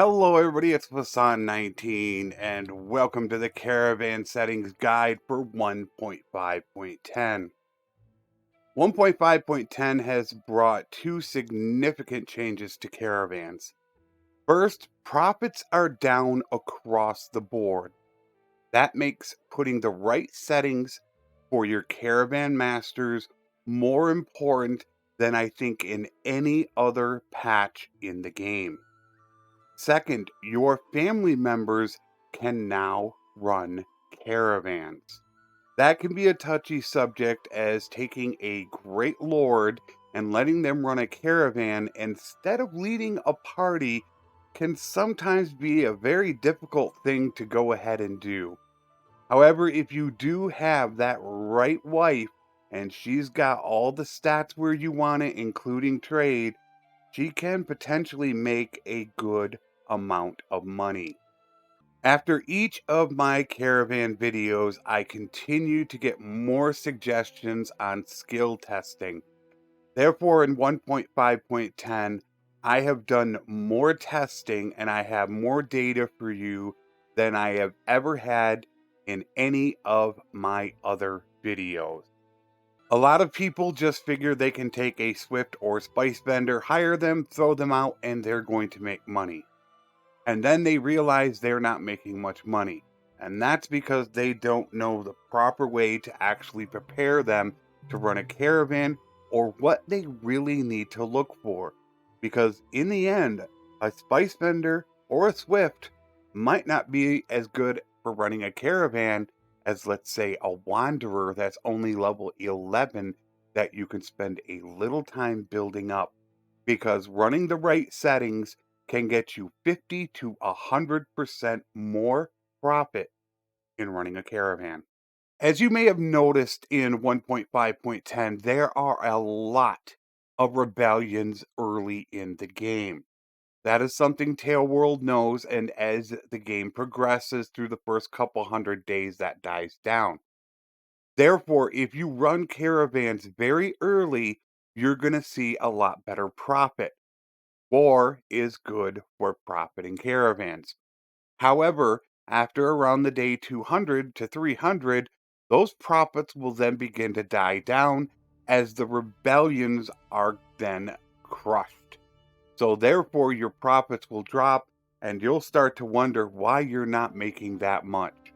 Hello everybody, it's Flesson19 and welcome to the Caravan Settings Guide for 1.5.10. 1.5.10 has brought two significant changes to caravans. First, profits are down across the board. That makes putting the right settings for your caravan masters more important than I think in any other patch in the game. Second, your family members can now run caravans. That can be a touchy subject, as taking a great lord and letting them run a caravan instead of leading a party can sometimes be a very difficult thing to go ahead and do. However, if you do have that right wife and she's got all the stats where you want it, including trade, she can potentially make a good amount of money. After each of my caravan videos, I continue to get more suggestions on skill testing. Therefore, in 1.5.10, I have done more testing and I have more data for you than I have ever had in any of my other videos. A lot of people just figure they can take a Swift or Spice vendor, hire them, throw them out, and they're going to make money. And then they realize they're not making much money. And that's because they don't know the proper way to actually prepare them to run a caravan or what they really need to look for. Because in the end, a Spice vendor or a Swift might not be as good for running a caravan as, let's say, a Wanderer that's only level 11 that you can spend a little time building up. Because running the right settings can get you 50 to 100% more profit in running a caravan. As you may have noticed in 1.5.10, there are a lot of rebellions early in the game. That is something Tail World knows, and as the game progresses through the first couple hundred days, that dies down. Therefore, if you run caravans very early, you're going to see a lot better profit. War is good for profiting caravans. However, after around the day 200 to 300, those profits will then begin to die down as the rebellions are then crushed. So, therefore, your profits will drop and you'll start to wonder why you're not making that much.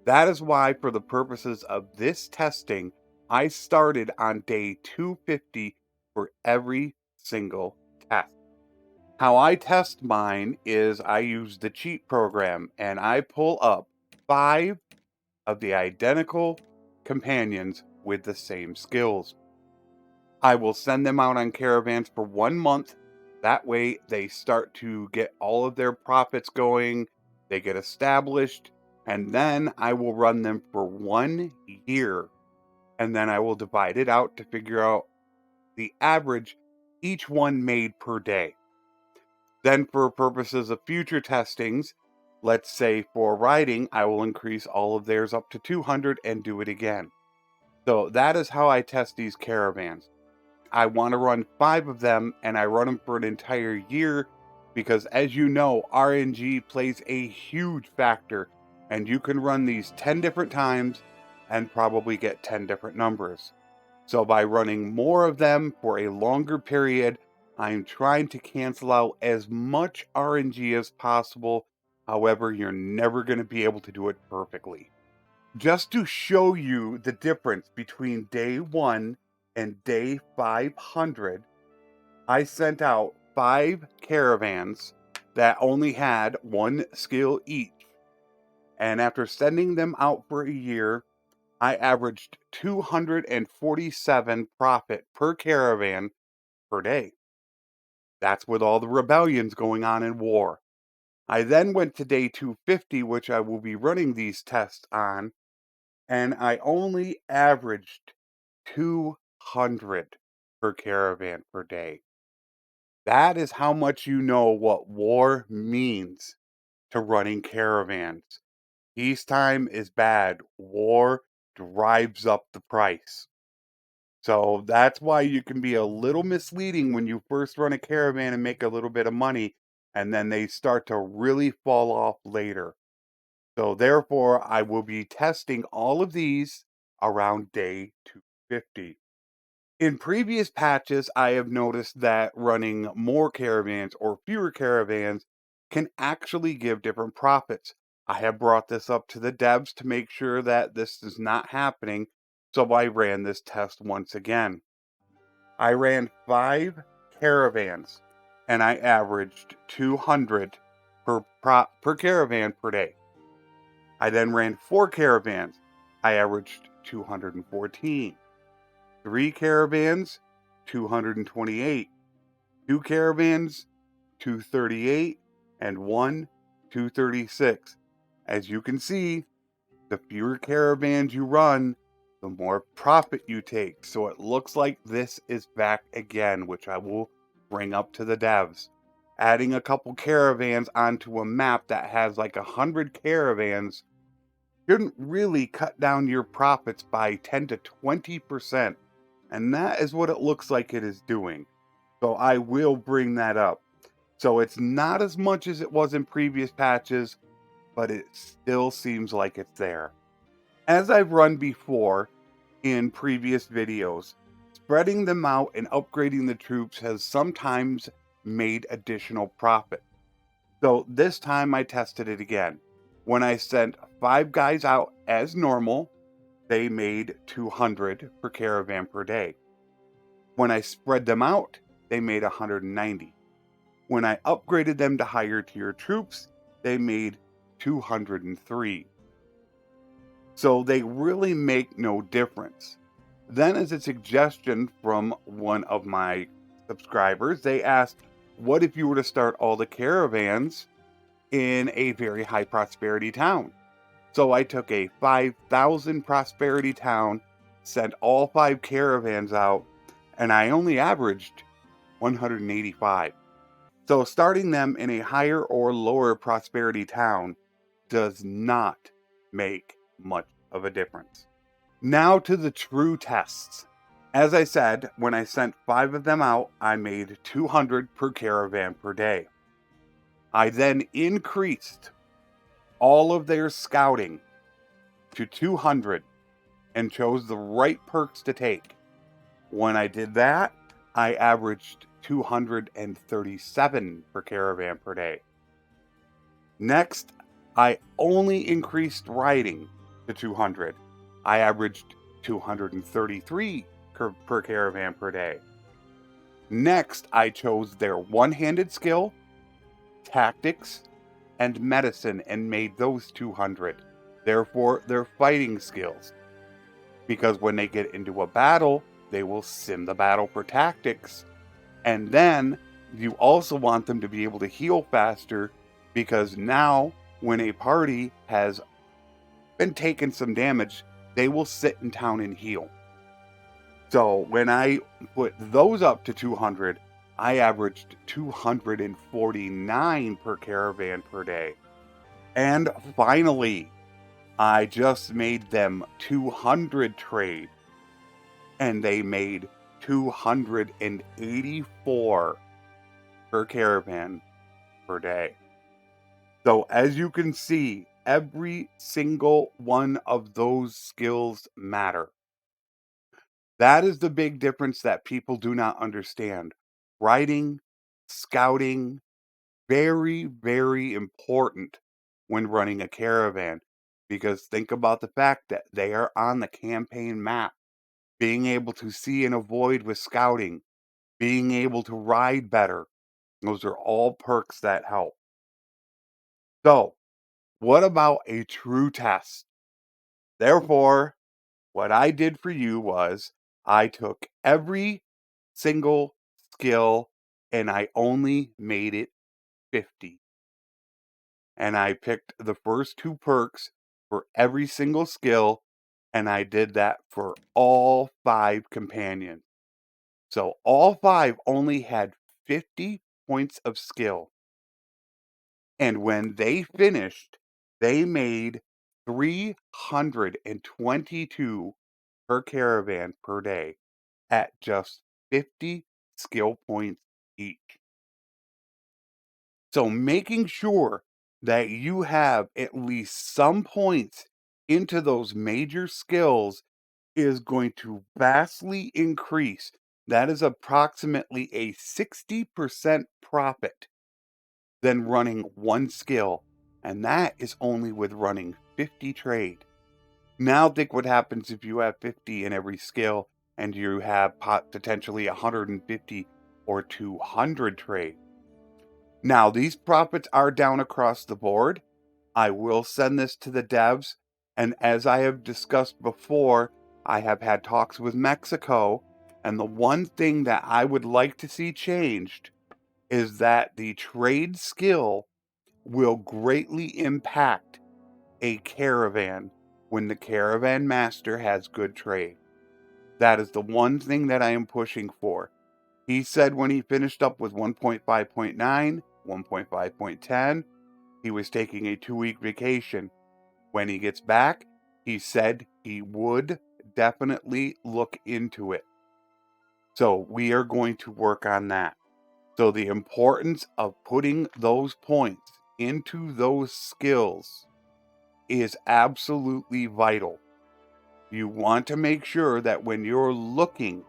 That is why, for the purposes of this testing, I started on day 250 for every single test. How I test mine is I use the cheat program and I pull up 5 of the identical companions with the same skills. I will send them out on caravans for 1 month. That way they start to get all of their profits going, they get established, and then I will run them for 1 year. And then I will divide it out to figure out the average each one made per day. Then, for purposes of future testings, let's say for riding, I will increase all of theirs up to 200 and do it again. So that is how I test these caravans. I want to run 5 of them and I run them for an entire year because, as you know, RNG plays a huge factor, and you can run these 10 different times and probably get 10 different numbers. So by running more of them for a longer period, I'm trying to cancel out as much RNG as possible. However, you're never going to be able to do it perfectly. Just to show you the difference between day 1 and day 500, I sent out 5 caravans that only had 1 skill each. And after sending them out for a year, I averaged 247 profit per caravan per day. That's with all the rebellions going on in war. I then went to day 250, which I will be running these tests on, and I only averaged 200 per caravan per day. That is how much you know what war means to running caravans. Peacetime is bad. War drives up the price. So that's why you can be a little misleading when you first run a caravan and make a little bit of money, and then they start to really fall off later. So therefore, I will be testing all of these around day 250. In previous patches, I have noticed that running more caravans or fewer caravans can actually give different profits. I have brought this up to the devs to make sure that this is not happening, so I ran this test once again. I ran 5 caravans and I averaged 200 per caravan per day. I then ran 4 caravans. I averaged 214. 3 caravans, 228. 2 caravans, 238. And one, 236. As you can see, the fewer caravans you run, the more profit you take. So it looks like this is back again, which I will bring up to the devs. Adding a couple caravans onto a map that has like 100 caravans shouldn't really cut down your profits by 10 to 20%. And that is what it looks like it is doing. So I will bring that up. So it's not as much as it was in previous patches, but it still seems like it's there. As I've run before in previous videos, spreading them out and upgrading the troops has sometimes made additional profit. So this time I tested it again. When I sent 5 guys out as normal, they made 200 per caravan per day. When I spread them out, they made 190. When I upgraded them to higher tier troops, they made 203. So they really make no difference. Then, as a suggestion from one of my subscribers, they asked, what if you were to start all the caravans in a very high prosperity town? So I took a 5,000 prosperity town, sent all 5 caravans out, and I only averaged 185. So starting them in a higher or lower prosperity town does not make much of a difference. Now to the true tests. As I said, when I sent 5 of them out, I made 200 per caravan per day. I then increased all of their scouting to 200 and chose the right perks to take. When I did that, I averaged 237 per caravan per day. Next, I only increased riding to 200. I averaged 233 per caravan per day. Next, I chose their one-handed skill, tactics, and medicine and made those 200. Therefore, their fighting skills. Because when they get into a battle, they will sim the battle for tactics. And then you also want them to be able to heal faster, because now when a party has been taking some damage, they will sit in town and heal. So when I put those up to 200, I averaged 249 per caravan per day. And finally, I just made them 200 trade, and they made 284 per caravan per day. So as you can see, every single one of those skills matter. That is the big difference that people do not understand. Riding, scouting, very, very important when running a caravan, because think about the fact that they are on the campaign map. Being able to see and avoid with scouting, being able to ride better, those are all perks that help. So, what about a true test? Therefore, what I did for you was I took every single skill and I only made it 50. And I picked the first 2 perks for every single skill, and I did that for all 5 companions. So all 5 only had 50 points of skill. And when they finished, they made 322 per caravan per day at just 50 skill points each. So making sure that you have at least some points into those major skills is going to vastly increase. That is approximately a 60% profit than running one skill. And that is only with running 50 trade. Now think what happens if you have 50 in every skill and you have potentially 150 or 200 trade. Now, these profits are down across the board. I will send this to the devs. And as I have discussed before, I have had talks with Mexico. And the one thing that I would like to see changed is that the trade skill will greatly impact a caravan when the caravan master has good trade. That is the one thing that I am pushing for. He said when he finished up with 1.5.9, 1.5.10, he was taking a 2-week vacation. When he gets back, he said he would definitely look into it. So we are going to work on that. So the importance of putting those points into those skills is absolutely vital. You want to make sure that when you're looking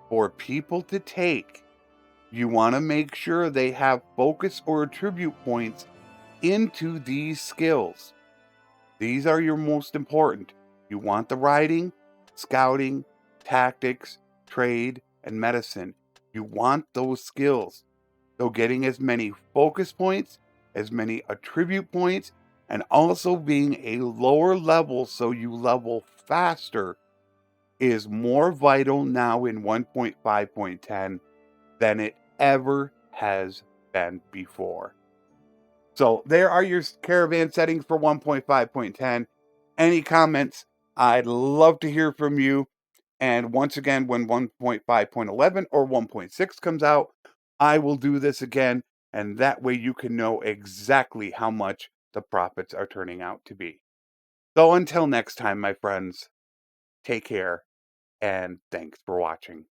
for people to take, you want to make sure they have focus or attribute points into these skills. These are your most important. You want the riding, scouting, tactics, trade, and medicine. You want those skills. So getting as many focus points, as many attribute points, and also being a lower level so you level faster is more vital now in 1.5.10 than it ever has been before. So there are your caravan settings for 1.5.10. Any comments? I'd love to hear from you. And once again, when 1.5.11 or 1.6 comes out, I will do this again. And that way you can know exactly how much the profits are turning out to be. So until next time, my friends, take care and thanks for watching.